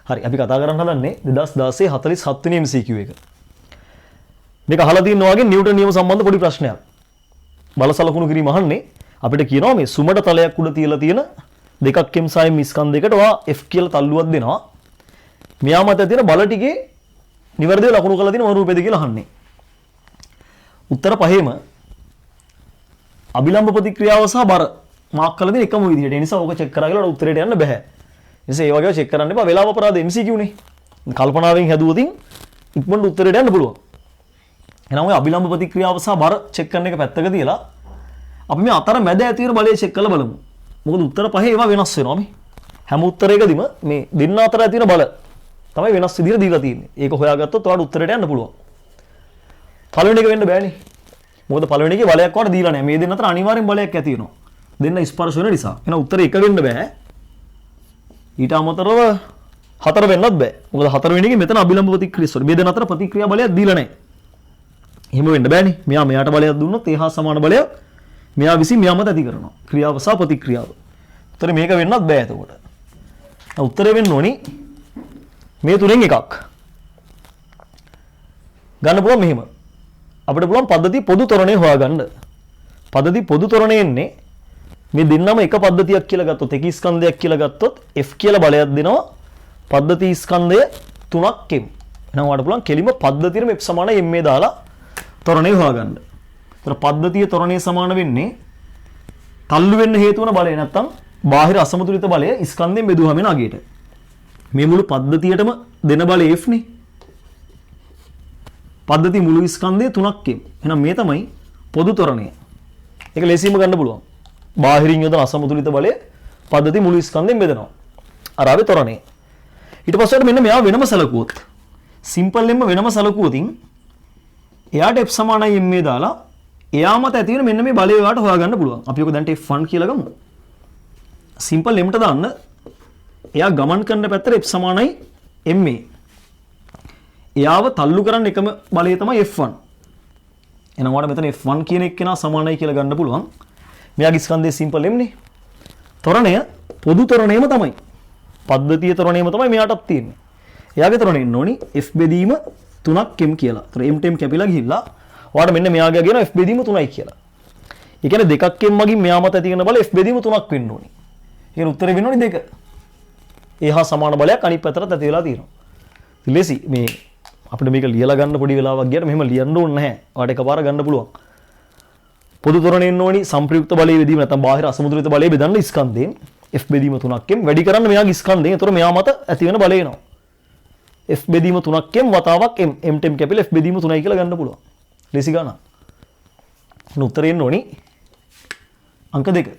හරි අපි කතා කරන්න හදන්නේ 2016 47 වෙනි MCQ එක. මේක අහලා තියෙනවා වගේ නිව්ටන් නියම සම්බන්ධ පොඩි ප්‍රශ්නයක්. බල සලකුණු කිරීම අහන්නේ අපිට කියනවා මේ සුමඩ තලයක් උඩ තියලා තියෙන දෙකක් m සායම් ස්කන්ධයකට ඔයා F කියලා තල්ලුවක් දෙනවා. මෙයා මත තියෙන බල ටිකේ නිවැරදිව ලකුණු කරලා තියෙන මොන රූපෙද කියලා අහන්නේ. උත්තර පහේම අභිලම්බ ප්‍රතික්‍රියාව සහ බර මාක් කරලා තියෙන එකම විදිහට. ඒ නිසා ඕක චෙක් කරා කියලා උත්තරේට යන්න බෑ. ඒ වගේ චෙක් කරන්න එපා. වෙලාව අපරාධ MCQ නේ. කල්පනාවෙන් හැදුවොතින් ඉක්මනට උත්තරේට යන්න පුළුවන්. එහෙනම් ඔය අභිලම්බ ප්‍රතික්‍රියාව සහ බර චෙක් කරන එක පැත්තක තියලා අපි මේ අතර මැද ඇති වෙන බලය චෙක් කරලා බලමු. මොකද උත්තර පහේ ඒවා වෙනස් වෙනවා මේ. හැම උත්තරයකදීම මේ දෙන්න අතර ඇති වෙන බල තමයි වෙනස් විදිහට දීලා තියෙන්නේ. ඒක හොයාගත්තොත් ඔයාලට උත්තරේට යන්න පුළුවන්. පළවෙනි එක වෙන්න බෑනේ. මොකද පළවෙනි එකේ බලයක් වට දීලා නැහැ. මේ දෙන්න අතර අනිවාර්යෙන් බලයක් ඇති වෙනවා. දෙන්න ස්පර්ශ වෙන නිසා. එහෙනම් උත්තරේ එක වෙන්න බෑ. ඊට අමතරව හතර වෙන්නත් බෑ. මොකද හතරවෙනි එකේ මෙතන අභිලම්බ ප්‍රතික්‍රියා මේ දෙන්න අතර ප්‍රතික්‍රියා බලයක් දීලා නැහැ. එහෙම වෙන්න බෑනේ. මෙයා මෙයාට බලයක් දුන්නොත් ඒ හා සමාන බලයක් මෙයා විසින් මෙයා මත ඇති කරනවා. ක්‍රියාව සහ ප්‍රතික්‍රියාව. උත්තරේ මේක වෙන්නත් බෑ එතකොට. උත්තරේ වෙන්න ඕනි මේ තුනෙන් එකක්. ගන්න පුළුවන් මෙහෙම. අපිට පුළුවන් පද්ධතිය පොදු තරණය හොයාගන්න. පද්ධතිය පොදු තරණය එන්නේ මේ දෙන්නම එක පද්ධතියක් කියලා ගත්තොත් එක ස්කන්ධයක් කියලා ගත්තොත් F කියලා බලයක් දෙනවා. පද්ධති ස්කන්ධය 3ක් M. එහෙනම් ඔයාලට පුළුවන් කෙලිම පද්ධතියෙම F සමාන M මේ දාලා තරණය හොයාගන්න. ඒතර පද්ධතිය තරණය සමාන වෙන්නේ තල්ලු වෙන්න හේතු වන බලය නැත්තම් බාහිර අසමතුලිත බලය ස්කන්ධයෙන් බෙදුවාම එන අගයට. මේ මුළු පද්ධතියටම දෙන බලය F නේ. පද්ධති මුළු ස්කන්ධය 3ක් M. එහෙනම් මේ තමයි පොදු තරණය. ඒක ලේසියෙන්ම ගන්න පුළුවන්. බාහිරින් යොදන අසමතුලිත බලය පද්ධති මුළු ස්කන්ධයෙන් බෙදනවා. අර ආවේ තරණය. ඊට පස්සේ මෙන්න මෙයා වෙනම සලකුවොත්. සිම්පල් එම්ම වෙනම සලකුවොතින් එයාට F සමානයි M මේ දාලා එයා මත ඇති වෙන මෙන්න මේ බලය ඔයාලට හොයාගන්න පුළුවන්. අපි ඔක දැන් F1 කියලා ගමු. සිම්පල් M ට දාන්න එයා ගමන් කරන පැත්තට F සමානයි M මේ. එයාව තල්ලු කරන්න එකම බලය තමයි F1. එහෙනම් ඔයාලට මෙතන F1 කියන එක්කෙනා සමානයි කියලා ගන්න පුළුවන්. මෙයාගේ ස්කන්ධයේ සිම්පල් M නේ. තරණය පොදු තරණයම තමයි. පද්ධතිය තරණයම තමයි මෙයාටත් තියෙන්නේ. එයාගේ තරණය එන්න ඕනි F බෙදීම 3ක් M කියලා. ඒතර M ටෙම් කැපිලා ගිහිල්ලා ඔයාලට මෙන්න මෙයාගේ කියන F බෙදීම 3යි කියලා. ඒ කියන්නේ දෙකක් M මගින් මෙයා මත ඇති කරන බලය F බෙදීම 3ක් වෙන්න ඕනි. ඒකේ උත්තරේ වෙන්න ඕනි 2. ඒහා සමාන බලයක් අනිත් පැත්තට ඇති වෙලා තියෙනවා. ඉතින් මේ අපිට මේක ලියලා ගන්න පොඩි වෙලාවක් ගියට මෙහෙම ලියන්න ඕනේ නැහැ. ඔයාලට එකපාර ගන්න පුළුවන්. පොදු තරණය එන්න ඕනි සම්ප්‍රයුක්ත බලය බෙදීම නැත්නම් බාහිර අසමතුලිත බලය බෙදන්න ස්කන්ධයෙන් F බෙදීම 3ක් M වැඩි කරන්න මෙයාගේ ස්කන්ධයෙන්. ඒතර මෙයා මත ඇති වෙන බලය එනවා. F බෙදීම 3ක් M වතාවක් M M ටෙම් කැපිලා F බෙදීම 3යි කියලා ගන්න පුළුවන්. ලේසි ගානක්. උත්තරේ එන්න ඕනි අංක 2.